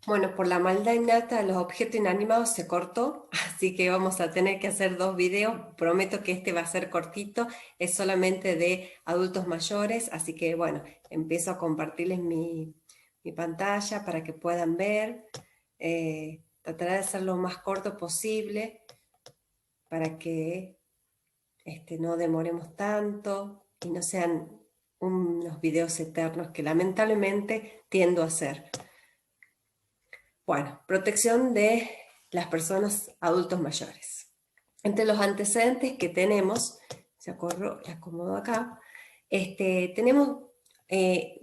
Bueno, por la maldad innata de los objetos inanimados se cortó, así que vamos a tener que hacer dos videos. Prometo que este va a ser cortito, es solamente de adultos mayores, así que bueno, empiezo a compartirles mi pantalla para que puedan ver. Trataré de hacerlo lo más corto posible para que no demoremos tanto y no sean unos videos eternos que lamentablemente tiendo a hacer. Bueno, protección de las personas adultos mayores. Entre los antecedentes que tenemos, se acomodo acá, tenemos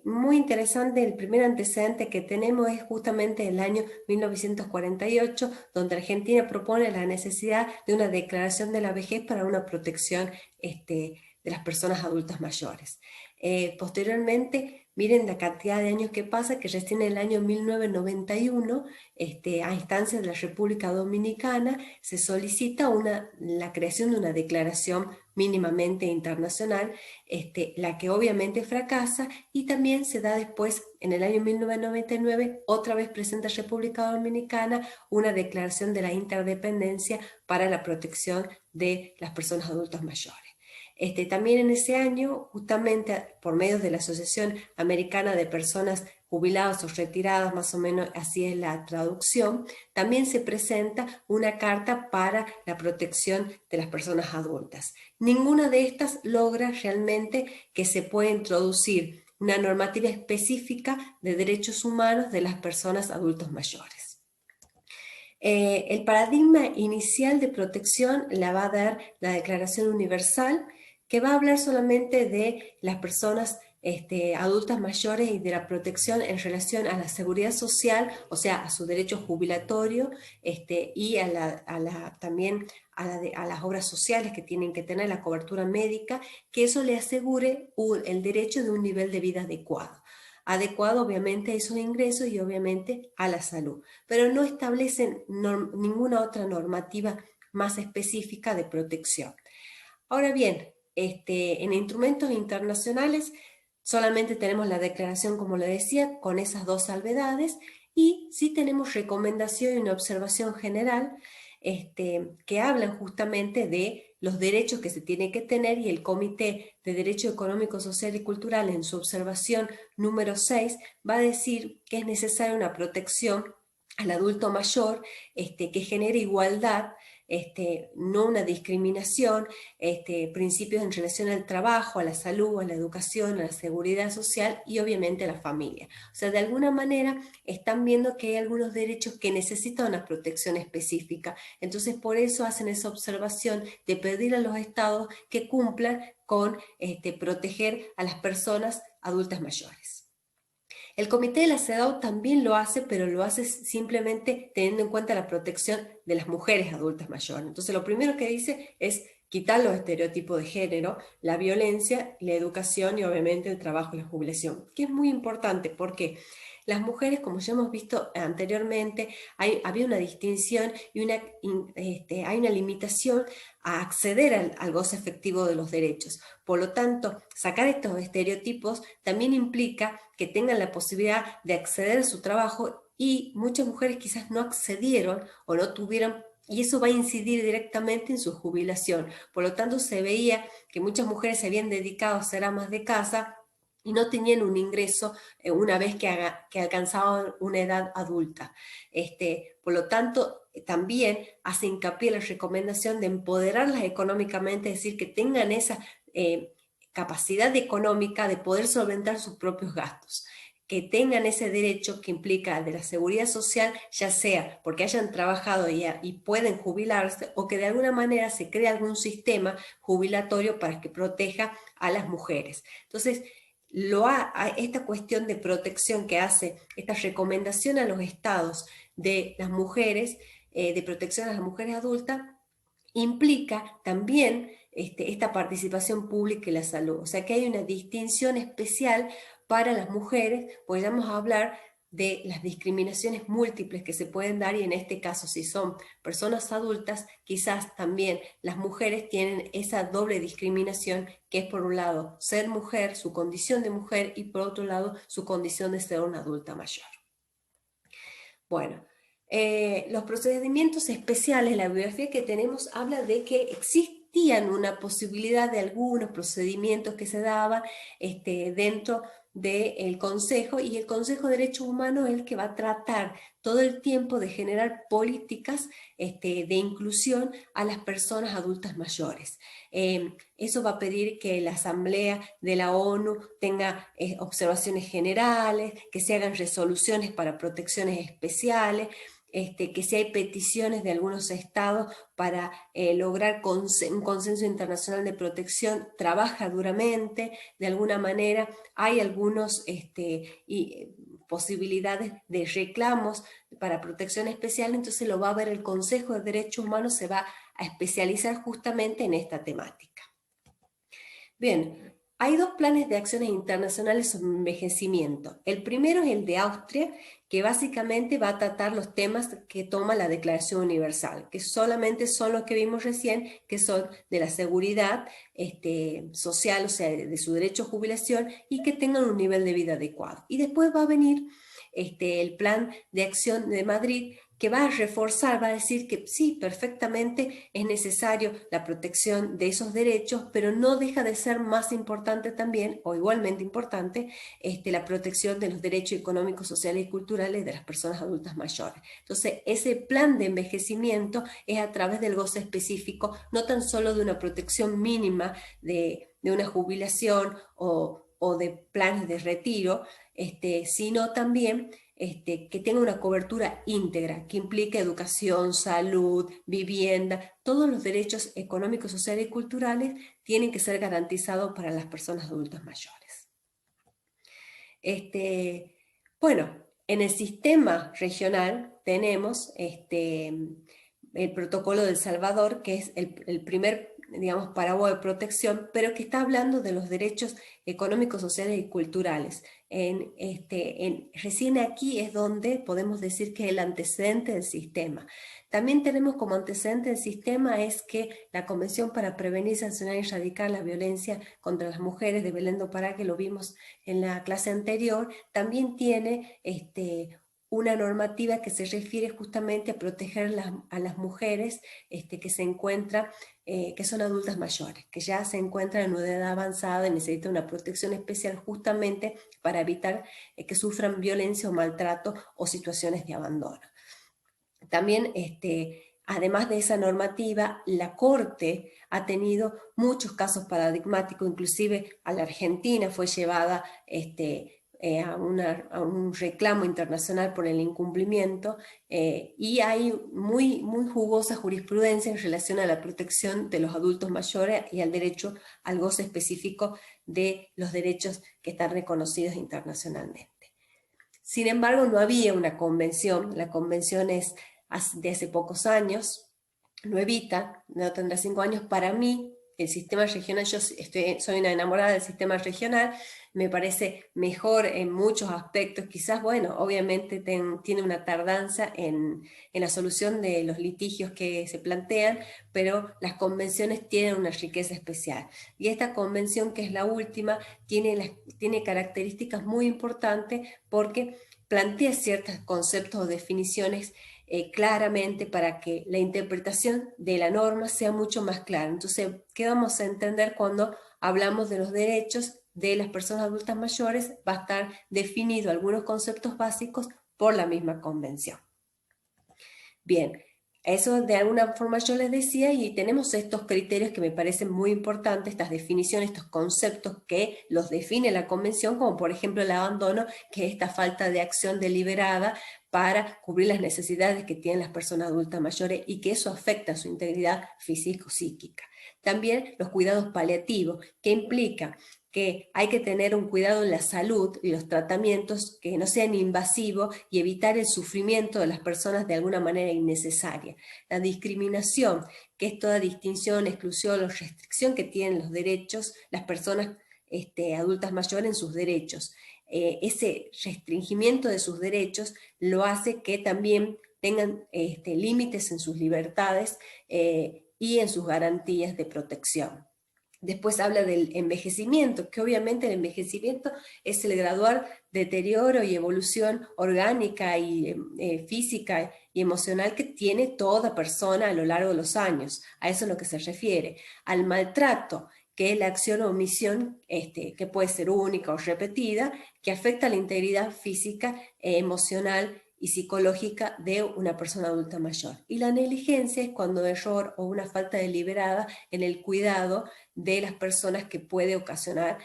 muy interesante, el primer antecedente que tenemos es justamente el año 1948, donde Argentina propone la necesidad de una declaración de la vejez para una protección de las personas adultas mayores. Posteriormente, miren la cantidad de años que pasa, que recién en el año 1991, a instancias de la República Dominicana, se solicita la creación de una declaración mínimamente internacional, la que obviamente fracasa, y también se da después, en el año 1999, otra vez presenta República Dominicana una declaración de la interdependencia para la protección de las personas adultas mayores. También en ese año, justamente por medio de la Asociación Americana de Personas Jubiladas o Retiradas, más o menos así es la traducción, también se presenta una carta para la protección de las personas adultas. Ninguna de estas logra realmente que se pueda introducir una normativa específica de derechos humanos de las personas adultos mayores. El paradigma inicial de protección la va a dar la Declaración Universal, que va a hablar solamente de las personas adultas mayores y de la protección en relación a la seguridad social, o sea, a su derecho jubilatorio, y también a las obras sociales que tienen que tener, la cobertura médica, que eso le asegure el derecho de un nivel de vida adecuado obviamente a esos ingresos y obviamente a la salud, pero no establecen ninguna otra normativa más específica de protección. Ahora bien, en instrumentos internacionales solamente tenemos la declaración, como le decía, con esas dos salvedades, y sí tenemos recomendación y una observación general que hablan justamente de los derechos que se tienen que tener, y el Comité de Derecho Económico, Social y Cultural, en su observación número 6, va a decir que es necesaria una protección al adulto mayor que genere igualdad, no una discriminación, principios en relación al trabajo, a la salud, a la educación, a la seguridad social y obviamente a la familia. O sea, de alguna manera están viendo que hay algunos derechos que necesitan una protección específica. Entonces, por eso hacen esa observación de pedir a los estados que cumplan con proteger a las personas adultas mayores. El Comité de la CEDAW también lo hace, pero lo hace simplemente teniendo en cuenta la protección de las mujeres adultas mayores. Entonces, lo primero que dice es quitar los estereotipos de género, la violencia, la educación y obviamente el trabajo y la jubilación, que es muy importante porque las mujeres, como ya hemos visto anteriormente, había una distinción y hay una limitación a acceder al goce efectivo de los derechos. Por lo tanto, sacar estos estereotipos también implica que tengan la posibilidad de acceder a su trabajo, y muchas mujeres quizás no accedieron o no tuvieron, y eso va a incidir directamente en su jubilación. Por lo tanto, se veía que muchas mujeres se habían dedicado a ser amas de casa y no tenían un ingreso una vez que alcanzaban una edad adulta. Por lo tanto, también hace hincapié en la recomendación de empoderarlas económicamente, es decir, que tengan esa capacidad económica de poder solventar sus propios gastos, que tengan ese derecho que implica de la seguridad social, ya sea porque hayan trabajado y pueden jubilarse, o que de alguna manera se cree algún sistema jubilatorio para que proteja a las mujeres. Entonces, esta cuestión de protección que hace, esta recomendación a los estados de las mujeres, de protección a las mujeres adultas, implica también esta participación pública en la salud. O sea que hay una distinción especial para las mujeres, pues vamos a hablar de las discriminaciones múltiples que se pueden dar, y en este caso, si son personas adultas, quizás también las mujeres tienen esa doble discriminación, que es por un lado ser mujer, su condición de mujer, y por otro lado su condición de ser una adulta mayor. Bueno, los procedimientos especiales, la bibliografía que tenemos habla de que existían una posibilidad de algunos procedimientos que se daban dentro del Consejo, y el Consejo de Derechos Humanos es el que va a tratar todo el tiempo de generar políticas de inclusión a las personas adultas mayores. Eso va a pedir que la Asamblea de la ONU tenga observaciones generales, que se hagan resoluciones para protecciones especiales, que si hay peticiones de algunos estados para lograr un consenso internacional de protección, trabaja duramente. De alguna manera hay algunas posibilidades de reclamos para protección especial, entonces lo va a ver el Consejo de Derechos Humanos, se va a especializar justamente en esta temática. Bien, hay dos planes de acciones internacionales sobre envejecimiento. El primero es el de Austria, que básicamente va a tratar los temas que toma la Declaración Universal, que solamente son los que vimos recién, que son de la seguridad social, o sea, de su derecho a jubilación, y que tengan un nivel de vida adecuado. Y después va a venir el Plan de Acción de Madrid, que va a reforzar, va a decir que sí, perfectamente es necesario la protección de esos derechos, pero no deja de ser más importante también, o igualmente importante, la protección de los derechos económicos, sociales y culturales de las personas adultas mayores. Entonces, ese plan de envejecimiento es a través del goce específico, no tan solo de una protección mínima de una jubilación o de planes de retiro, sino también que tenga una cobertura íntegra, que implique educación, salud, vivienda. Todos los derechos económicos, sociales y culturales tienen que ser garantizados para las personas adultas mayores. Bueno, en el sistema regional tenemos el protocolo de El Salvador, que es el primer, digamos, paraguas de protección, pero que está hablando de los derechos económicos, sociales y culturales. Recién aquí es donde podemos decir que es el antecedente del sistema. También tenemos como antecedente del sistema es que la Convención para Prevenir, Sancionar y Erradicar la Violencia contra las Mujeres de Belén do Pará, que lo vimos en la clase anterior, también tiene una normativa que se refiere justamente a proteger a las mujeres que se encuentran, que son adultas mayores, que ya se encuentran en una edad avanzada y necesitan una protección especial justamente para evitar que sufran violencia o maltrato o situaciones de abandono. También, además de esa normativa, la Corte ha tenido muchos casos paradigmáticos, inclusive a la Argentina fue llevada a un reclamo internacional por el incumplimiento, y hay muy jugosa jurisprudencia en relación a la protección de los adultos mayores y al derecho al goce específico de los derechos que están reconocidos internacionalmente. Sin embargo, no había una convención. La convención es de hace pocos años, nuevita, no tendrá 5 años. Para mí, el sistema regional, yo soy una enamorada del sistema regional, me parece mejor en muchos aspectos. Quizás, bueno, obviamente tiene una tardanza en la solución de los litigios que se plantean, pero las convenciones tienen una riqueza especial. Y esta convención, que es la última, tiene características muy importantes porque plantea ciertos conceptos o definiciones claramente para que la interpretación de la norma sea mucho más clara. Entonces, ¿qué vamos a entender cuando hablamos de los derechos de las personas adultas mayores? Va a estar definido algunos conceptos básicos por la misma convención. Bien, eso de alguna forma yo les decía, y tenemos estos criterios que me parecen muy importantes, estas definiciones, estos conceptos que los define la convención, como por ejemplo el abandono, que es esta falta de acción deliberada para cubrir las necesidades que tienen las personas adultas mayores y que eso afecta a su integridad físico-psíquica. También los cuidados paliativos, que implica que hay que tener un cuidado en la salud y los tratamientos que no sean invasivos y evitar el sufrimiento de las personas de alguna manera innecesaria. La discriminación, que es toda distinción, exclusión o restricción que tienen los derechos, las personas adultas mayores en sus derechos. Ese restringimiento de sus derechos lo hace que también tengan límites en sus libertades y en sus garantías de protección. Después habla del envejecimiento, que obviamente el envejecimiento es el gradual deterioro y evolución orgánica y física y emocional que tiene toda persona a lo largo de los años. A eso es lo que se refiere. Al maltrato, que es la acción o omisión que puede ser única o repetida, que afecta la integridad física, emocional y psicológica de una persona adulta mayor. Y la negligencia es cuando error o una falta deliberada en el cuidado de las personas que puede ocasionar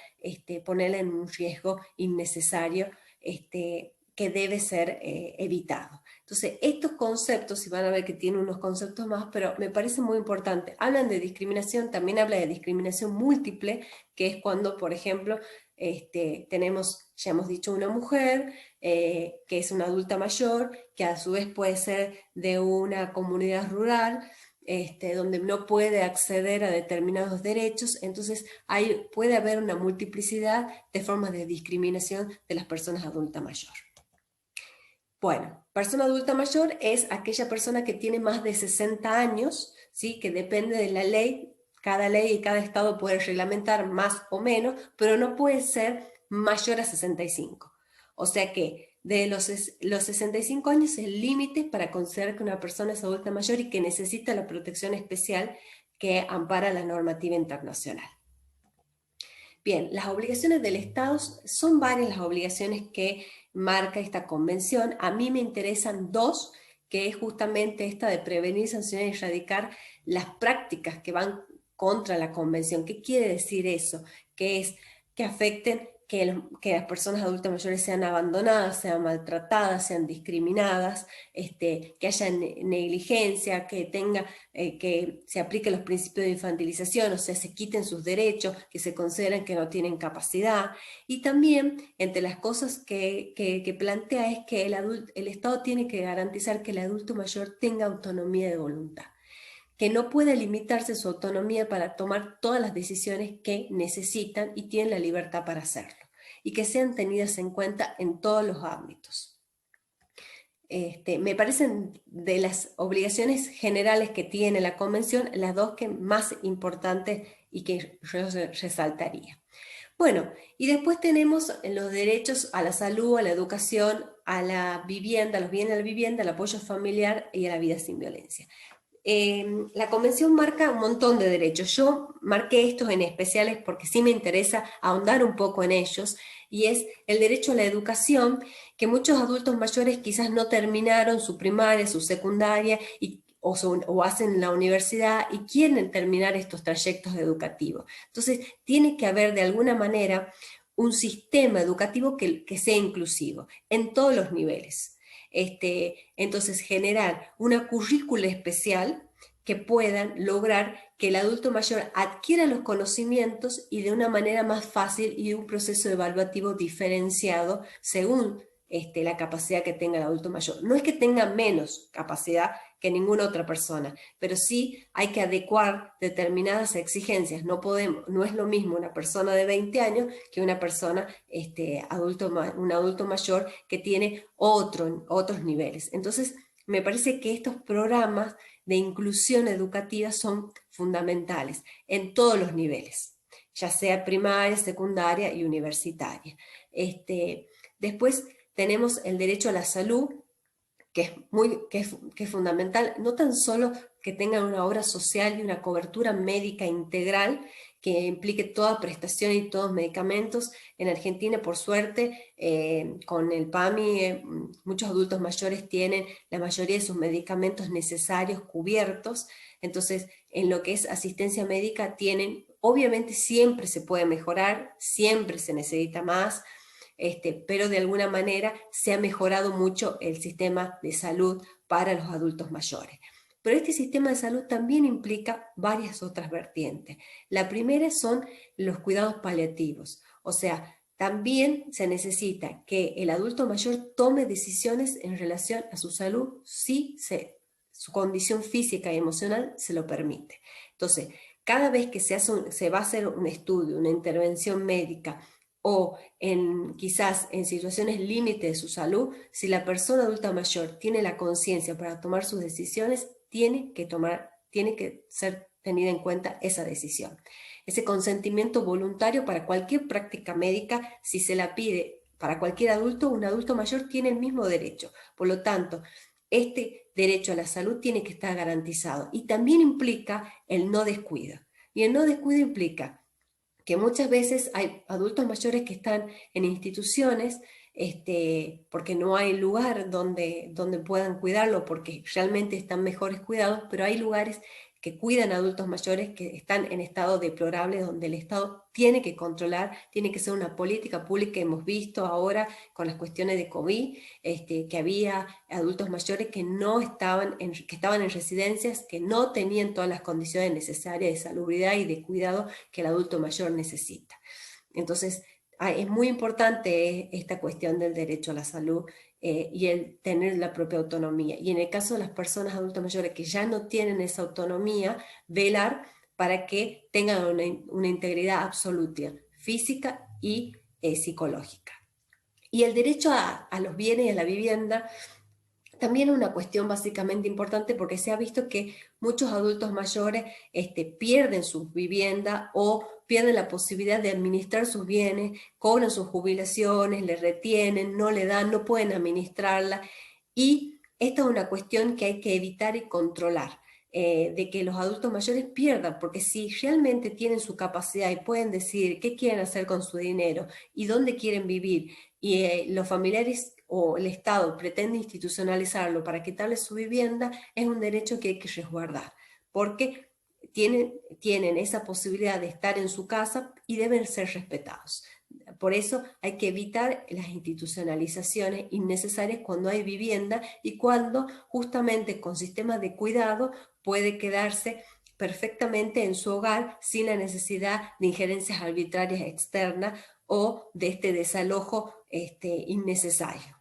ponerla en un riesgo innecesario que debe ser evitado. Entonces, estos conceptos, y van a ver que tienen unos conceptos más, pero me parece muy importante. Hablan de discriminación, también habla de discriminación múltiple, que es cuando, por ejemplo, tenemos, ya hemos dicho, una mujer que es una adulta mayor, que a su vez puede ser de una comunidad rural, donde no puede acceder a determinados derechos, entonces puede haber una multiplicidad de formas de discriminación de las personas adultas mayor. Bueno, persona adulta mayor es aquella persona que tiene más de 60 años, ¿sí? Que depende de la ley. Cada ley y cada estado puede reglamentar más o menos, pero no puede ser mayor a 65. O sea que de los 65 años es el límite para considerar que una persona es adulta mayor y que necesita la protección especial que ampara la normativa internacional. Bien, las obligaciones del Estado son varias las obligaciones que marca esta convención. A mí me interesan dos, que es justamente esta de prevenir, sancionar y erradicar las prácticas que van contra la convención. ¿Qué quiere decir eso? Que es que afecten que las personas adultas mayores sean abandonadas, sean maltratadas, sean discriminadas, que haya negligencia, que se apliquen los principios de infantilización, o sea, se quiten sus derechos, que se consideran que no tienen capacidad. Y también, entre las cosas que plantea es que el Estado tiene que garantizar que el adulto mayor tenga autonomía de voluntad, que no puede limitarse su autonomía para tomar todas las decisiones que necesitan y tienen la libertad para hacerlo, y que sean tenidas en cuenta en todos los ámbitos. Me parecen de las obligaciones generales que tiene la Convención las dos que más importantes y que yo resaltaría. Bueno, y después tenemos los derechos a la salud, a la educación, a la vivienda, a los bienes de la vivienda, al apoyo familiar y a la vida sin violencia. La convención marca un montón de derechos. Yo marqué estos en especiales porque sí me interesa ahondar un poco en ellos, y es el derecho a la educación, que muchos adultos mayores quizás no terminaron su primaria, su secundaria o hacen la universidad y quieren terminar estos trayectos educativos. Entonces, tiene que haber de alguna manera un sistema educativo que sea inclusivo en todos los niveles. Entonces, generar una currícula especial que puedan lograr que el adulto mayor adquiera los conocimientos y de una manera más fácil y de un proceso evaluativo diferenciado según la capacidad que tenga el adulto mayor. No es que tenga menos capacidad que ninguna otra persona, pero sí hay que adecuar determinadas exigencias. No es lo mismo una persona de 20 años que una persona, un adulto mayor que tiene otros niveles. Entonces, me parece que estos programas de inclusión educativa son fundamentales en todos los niveles, ya sea primaria, secundaria y universitaria. Después tenemos el derecho a la salud, que es fundamental, no tan solo que tengan una obra social y una cobertura médica integral que implique toda prestación y todos medicamentos. En Argentina, por suerte, con el PAMI, muchos adultos mayores tienen la mayoría de sus medicamentos necesarios cubiertos. Entonces, en lo que es asistencia médica tienen, obviamente siempre se puede mejorar, siempre se necesita más, pero de alguna manera se ha mejorado mucho el sistema de salud para los adultos mayores. Pero este sistema de salud también implica varias otras vertientes. La primera son los cuidados paliativos, o sea, también se necesita que el adulto mayor tome decisiones en relación a su salud si su condición física y emocional se lo permite. Entonces, cada vez que se va a hacer un estudio, una intervención médica, o quizás en situaciones límite de su salud, si la persona adulta mayor tiene la conciencia para tomar sus decisiones, tiene que ser tenida en cuenta esa decisión. ese consentimiento voluntario para cualquier práctica médica, si se la pide para cualquier adulto, un adulto mayor tiene el mismo derecho. Por lo tanto, este derecho a la salud tiene que estar garantizado y también implica el no descuido. Y el no descuido implica que muchas veces hay adultos mayores que están en instituciones porque no hay lugar donde puedan cuidarlo, porque realmente están mejores cuidados, pero hay lugares que cuidan a adultos mayores que están en estado deplorable, donde el Estado tiene que controlar, tiene que ser una política pública. Hemos visto ahora con las cuestiones de COVID, que había adultos mayores que no que estaban en residencias, que no tenían todas las condiciones necesarias de salubridad y de cuidado que el adulto mayor necesita. Entonces, es muy importante esta cuestión del derecho a la salud y el tener la propia autonomía. Y en el caso de las personas adultas mayores que ya no tienen esa autonomía, velar para que tengan una integridad absoluta, física y psicológica. Y el derecho a los bienes y a la vivienda también es una cuestión básicamente importante, porque se ha visto que muchos adultos mayores pierden su vivienda o pierden la posibilidad de administrar sus bienes, cobran sus jubilaciones, le retienen, no le dan, no pueden administrarla. Y esta es una cuestión que hay que evitar y controlar, de que los adultos mayores pierdan, porque si realmente tienen su capacidad y pueden decidir qué quieren hacer con su dinero y dónde quieren vivir, y los familiares o el Estado pretende institucionalizarlo para quitarles su vivienda, es un derecho que hay que resguardar, porque tienen esa posibilidad de estar en su casa y deben ser respetados. Por eso hay que evitar las institucionalizaciones innecesarias cuando hay vivienda y cuando justamente con sistemas de cuidado puede quedarse perfectamente en su hogar sin la necesidad de injerencias arbitrarias externas o de este desalojo innecesario.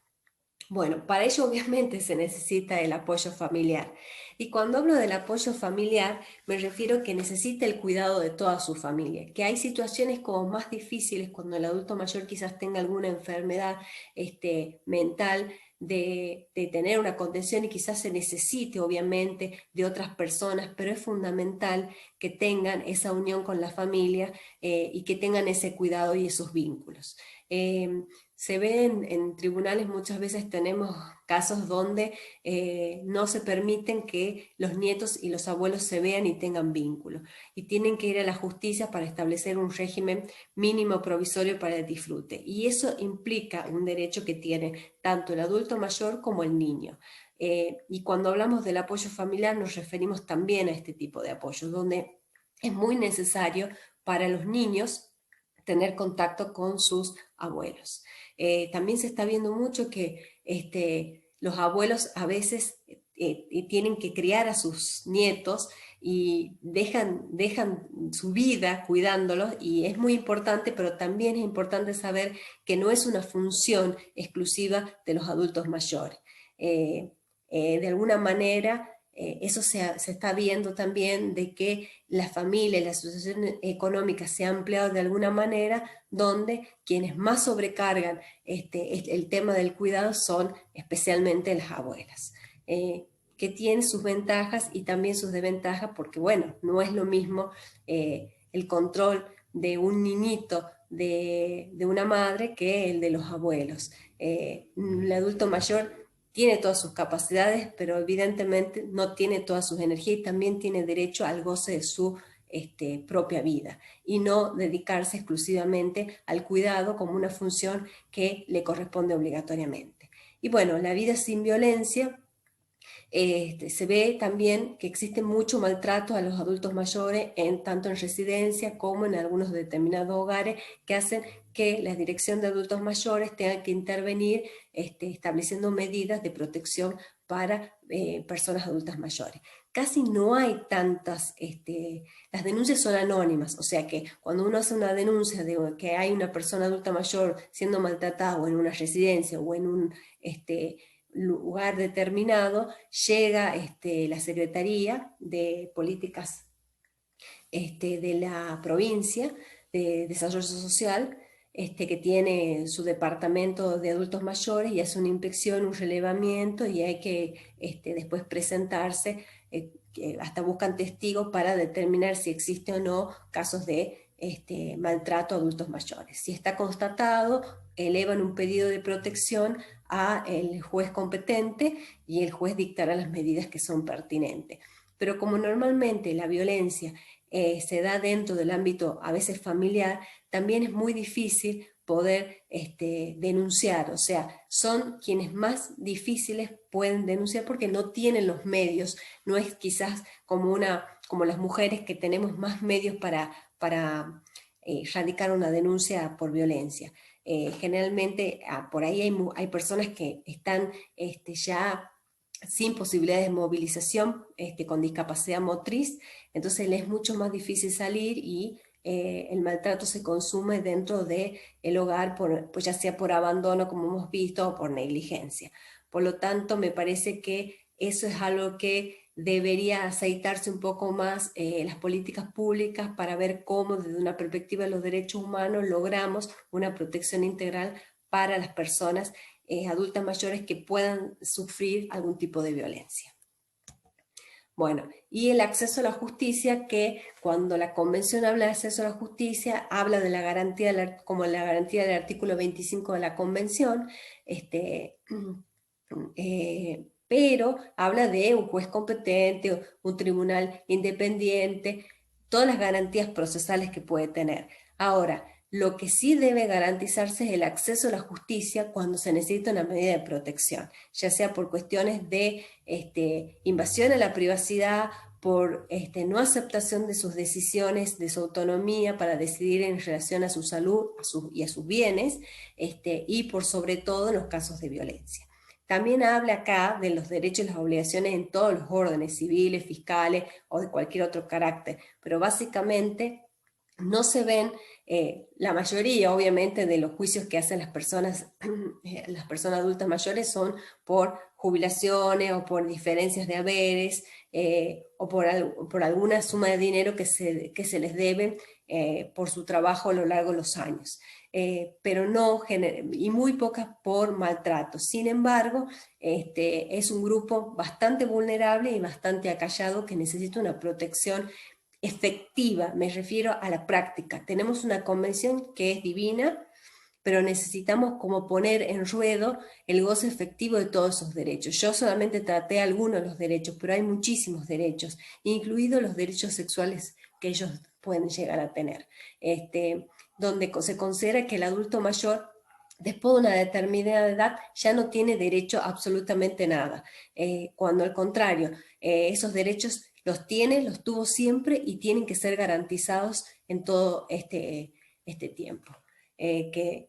Bueno, para ello obviamente se necesita el apoyo familiar. Y cuando hablo del apoyo familiar, me refiero que necesita el cuidado de toda su familia, que hay situaciones como más difíciles cuando el adulto mayor quizás tenga alguna enfermedad mental, de tener una contención, y quizás se necesite obviamente de otras personas, pero es fundamental que tengan esa unión con la familia y que tengan ese cuidado y esos vínculos. Se ve en tribunales, muchas veces tenemos casos donde no se permiten que los nietos y los abuelos se vean y tengan vínculo, y tienen que ir a la justicia para establecer un régimen mínimo provisorio para el disfrute, y eso implica un derecho que tiene tanto el adulto mayor como el niño. Y cuando hablamos del apoyo familiar nos referimos también a este tipo de apoyo, donde es muy necesario para los niños tener contacto con sus abuelos. También se está viendo mucho que los abuelos a veces tienen que criar a sus nietos y dejan su vida cuidándolos, y es muy importante, pero también es importante saber que no es una función exclusiva de los adultos mayores. De alguna manera, eso se está viendo también, de que la familia y la asociación económica se ha ampliado de alguna manera, donde quienes más sobrecargan el tema del cuidado son especialmente las abuelas, que tienen sus ventajas y también sus desventajas, porque bueno, no es lo mismo el control de un niñito de una madre que el de los abuelos. El adulto mayor tiene todas sus capacidades, pero evidentemente no tiene todas sus energías, y también tiene derecho al goce de su propia vida, y no dedicarse exclusivamente al cuidado como una función que le corresponde obligatoriamente. Y bueno, la vida sin violencia. Se ve también que existe mucho maltrato a los adultos mayores, tanto en residencia como en algunos determinados hogares, que hacen que la Dirección de Adultos Mayores tenga que intervenir estableciendo medidas de protección para personas adultas mayores. Casi no hay tantas, las denuncias son anónimas, o sea que cuando uno hace una denuncia de que hay una persona adulta mayor siendo maltratada o en una residencia o en un lugar determinado, llega la Secretaría de Políticas de la provincia de Desarrollo Social, que tiene su departamento de adultos mayores, y hace una inspección, un relevamiento, y hay que después presentarse hasta buscan testigos para determinar si existe o no casos de maltrato a adultos mayores. Si está constatado, elevan un pedido de protección al juez competente y el juez dictará las medidas que son pertinentes. Pero como normalmente la violencia se da dentro del ámbito a veces familiar, también es muy difícil poder denunciar, o sea, son quienes más difíciles pueden denunciar porque no tienen los medios, no es quizás como las mujeres que tenemos más medios para radicar una denuncia por violencia. Generalmente por ahí hay personas que están ya sin posibilidades de movilización, con discapacidad motriz, entonces les es mucho más difícil salir y el maltrato se consume dentro del hogar, pues ya sea por abandono, como hemos visto, o por negligencia. Por lo tanto, me parece que eso es algo que debería aceitarse un poco más las políticas públicas para ver cómo desde una perspectiva de los derechos humanos logramos una protección integral para las personas adultas mayores que puedan sufrir algún tipo de violencia. Bueno, y el acceso a la justicia, que cuando la Convención habla de acceso a la justicia, habla de la garantía, como la garantía del artículo 25 de la Convención, pero habla de un juez competente, un tribunal independiente, todas las garantías procesales que puede tener. Ahora, lo que sí debe garantizarse es el acceso a la justicia cuando se necesita una medida de protección, ya sea por cuestiones de invasión a la privacidad, por no aceptación de sus decisiones, de su autonomía para decidir en relación a su salud y a sus bienes, y por sobre todo en los casos de violencia. También habla acá de los derechos y las obligaciones en todos los órdenes, civiles, fiscales o de cualquier otro carácter, pero básicamente no se ven la mayoría, obviamente, de los juicios que hacen las personas adultas mayores son por jubilaciones o por diferencias de haberes o por alguna suma de dinero que se les debe por su trabajo a lo largo de los años. Pero no, y muy pocas por maltrato. Sin embargo, es un grupo bastante vulnerable y bastante acallado que necesita una protección efectiva, me refiero a la práctica. Tenemos una convención que es divina, pero necesitamos como poner en ruedo el goce efectivo de todos esos derechos. Yo solamente traté algunos de los derechos, pero hay muchísimos derechos, incluidos los derechos sexuales que ellos pueden llegar a tener, donde se considera que el adulto mayor después de una determinada edad ya no tiene derecho a absolutamente nada, cuando al contrario, esos derechos los tiene, los tuvo siempre y tienen que ser garantizados en todo este tiempo,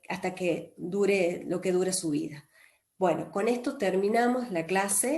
hasta que dure lo que dure su vida. Bueno, con esto terminamos la clase.